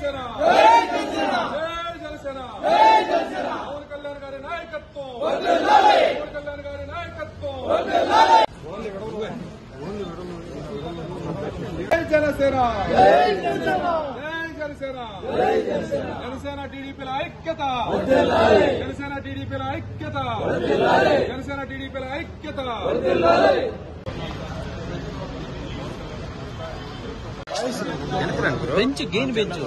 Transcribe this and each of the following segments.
జనసేన పవన్ కళ్యాణ్ గారి నాయకత్వం పవన్ కళ్యాణ్ గారి నాయకత్వం జనసేన జనసేన టీడీపీల ఐక్యత జనసేన టీడీపీల ఐక్యత జనసేన టీడీపీల ఐక్యత బెంచ్ గెయిన్ బెంచ్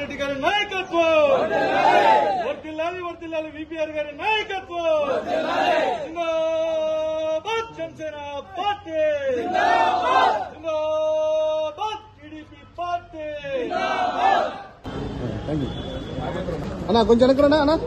రెడ్డి గారి నాయకత్వం వర్దిల్లాలి విపిఆర్ గారి నాయకత్వం జిందాబాద్ జనసేన పార్టీ జిందాబాద్ టీడీపీ పార్టీ అన్నా కొంచెం వెనకరా అన్నా